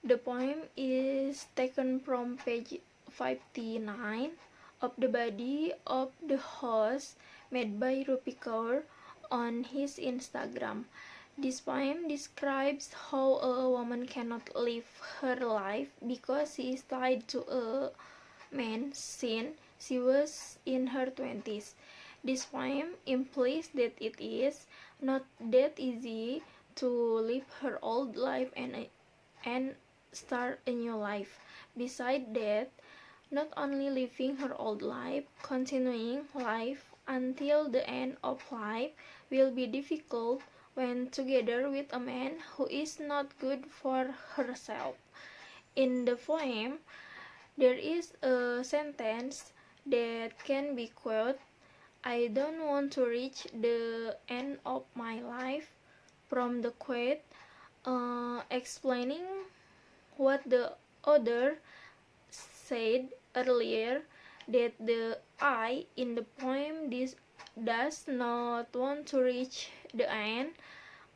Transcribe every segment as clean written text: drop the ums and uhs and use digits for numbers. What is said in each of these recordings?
The poem is taken from page 59 of the body of the host made by Rupi Kaur on his Instagram. This poem describes how a woman cannot live her life because she is tied to a man since she was in her 20s. This poem implies that it is not that easy to live her old life and start a new life. Besides that, not only living her old life, continuing life until the end of life will be difficult when together with a man who is not good for herself. In the poem, there is a sentence that can be quoted, "I don't want to reach the end of my life," from the quote, explaining what the author said earlier, that the I in the poem does not want to reach the end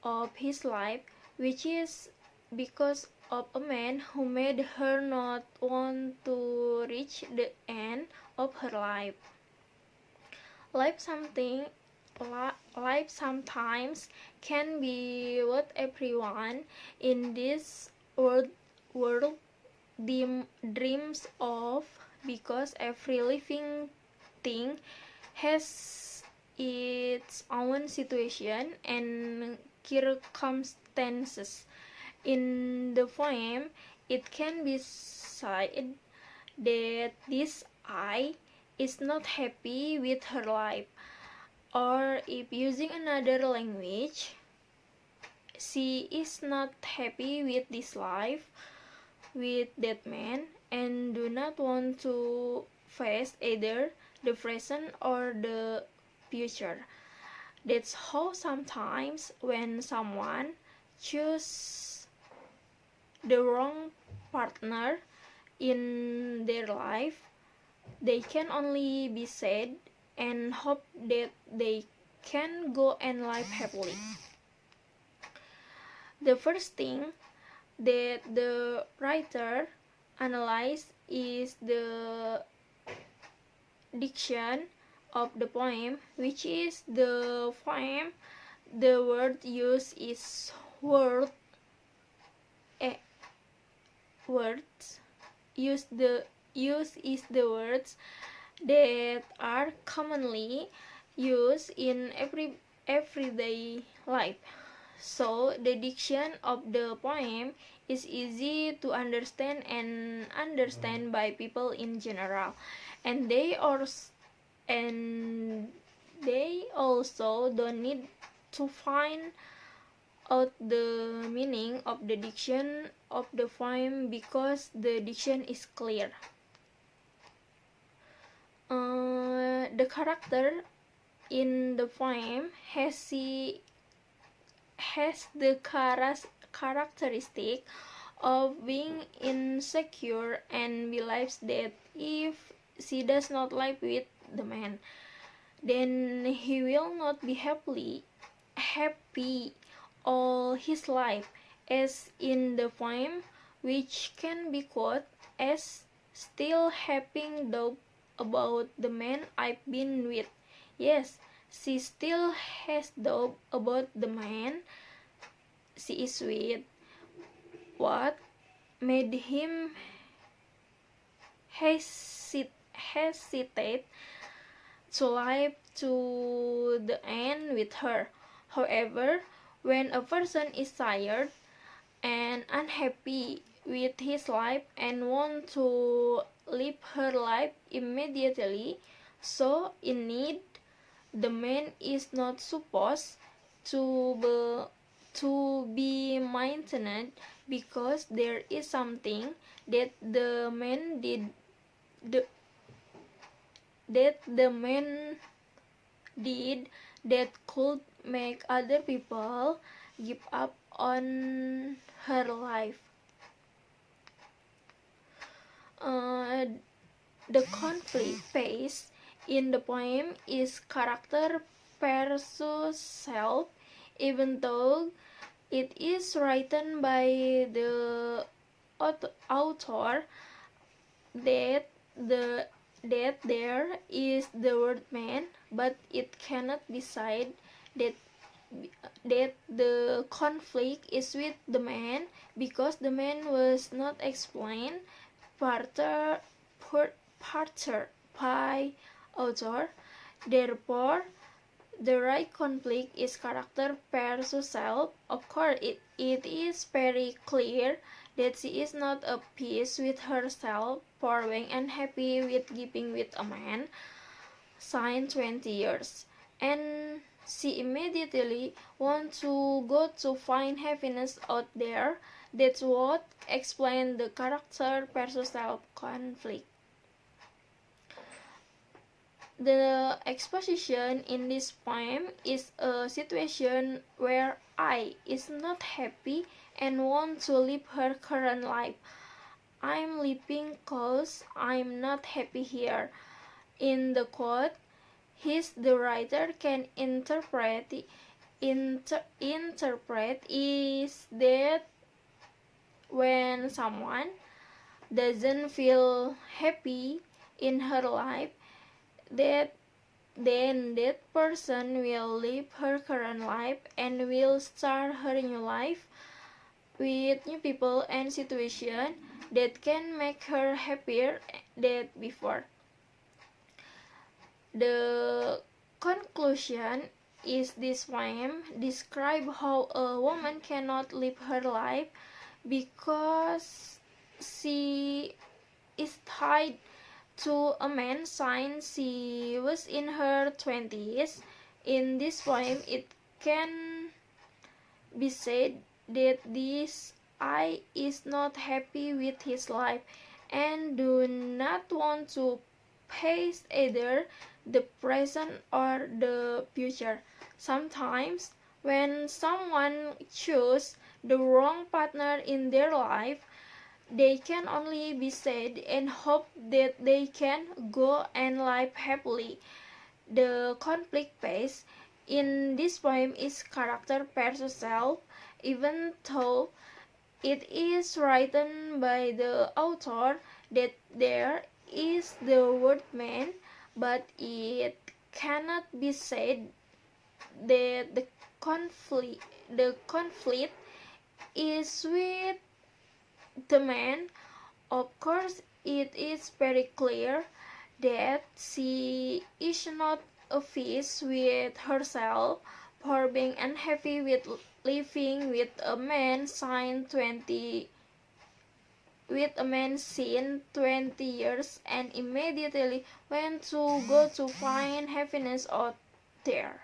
of his life, which is because of a man who made her not want to reach the end of her life. Life sometimes can be what everyone in this world dreams of, because every living thing has its own situation and circumstances. In the poem, it can be said that this I is not happy with her life, or if using another language, she is not happy with this life, with that man, and do not want to face either the present or the future. That's how sometimes when someone chooses the wrong partner in their life, they can only be sad and hope that they can go and live happily. The first thing that the writer analyzed is the diction of the poem, which is the poem. The word used is words is the words that are commonly used in everyday life. So the diction of the poem is easy to understand and understand by people in general, and they also don't need to find out the meaning of the diction of the poem because the diction is clear. The character in the poem has the characteristic of being insecure and believes that if she does not live with the man, then he will not be happy all his life, as in the poem, which can be quoted as still having doubt about the man I've been with. Yes, she still has doubt about the man she is with. What made him hesitate to live to the end with her? However, when a person is tired and unhappy with his life and wants to live her life immediately, so in need, the man is not supposed to be maintained because there is something that the man did that could make other people give up on her life. The conflict faced in the poem is character versus self, even though it is written by the author that there is the word man, but it cannot be said that the conflict is with the man because the man was not explained further by author. Therefore, the right conflict is character versus self. Of course, it is very clear that she is not at peace with herself for being unhappy with giving with a man signed 20 years, and she immediately wants to go to find happiness out there. That's what explains the character versus self conflict. The exposition in this poem is a situation where I is not happy and wants to live her current life. I'm living cause I'm not happy here. In the quote, the writer can interpret is that when someone doesn't feel happy in her life, then that person will leave her current life and will start her new life with new people and situations that can make her happier than before. The conclusion is this poem describes how a woman cannot live her life because she is tied to a man since she was in her 20s. In this poem, it can be said that this I is not happy with his life and do not want to face either the present or the future. Sometimes, when someone chooses the wrong partner in their life, they can only be sad and hope that they can go and live happily. The conflict phase in this poem is character versus self, even though it is written by the author that there is the word man, but it cannot be said that the conflict is with the man. Of course, it is very clear that she is not at peace with herself for being unhappy with living with a man since 20 years and immediately went to go to find happiness out there.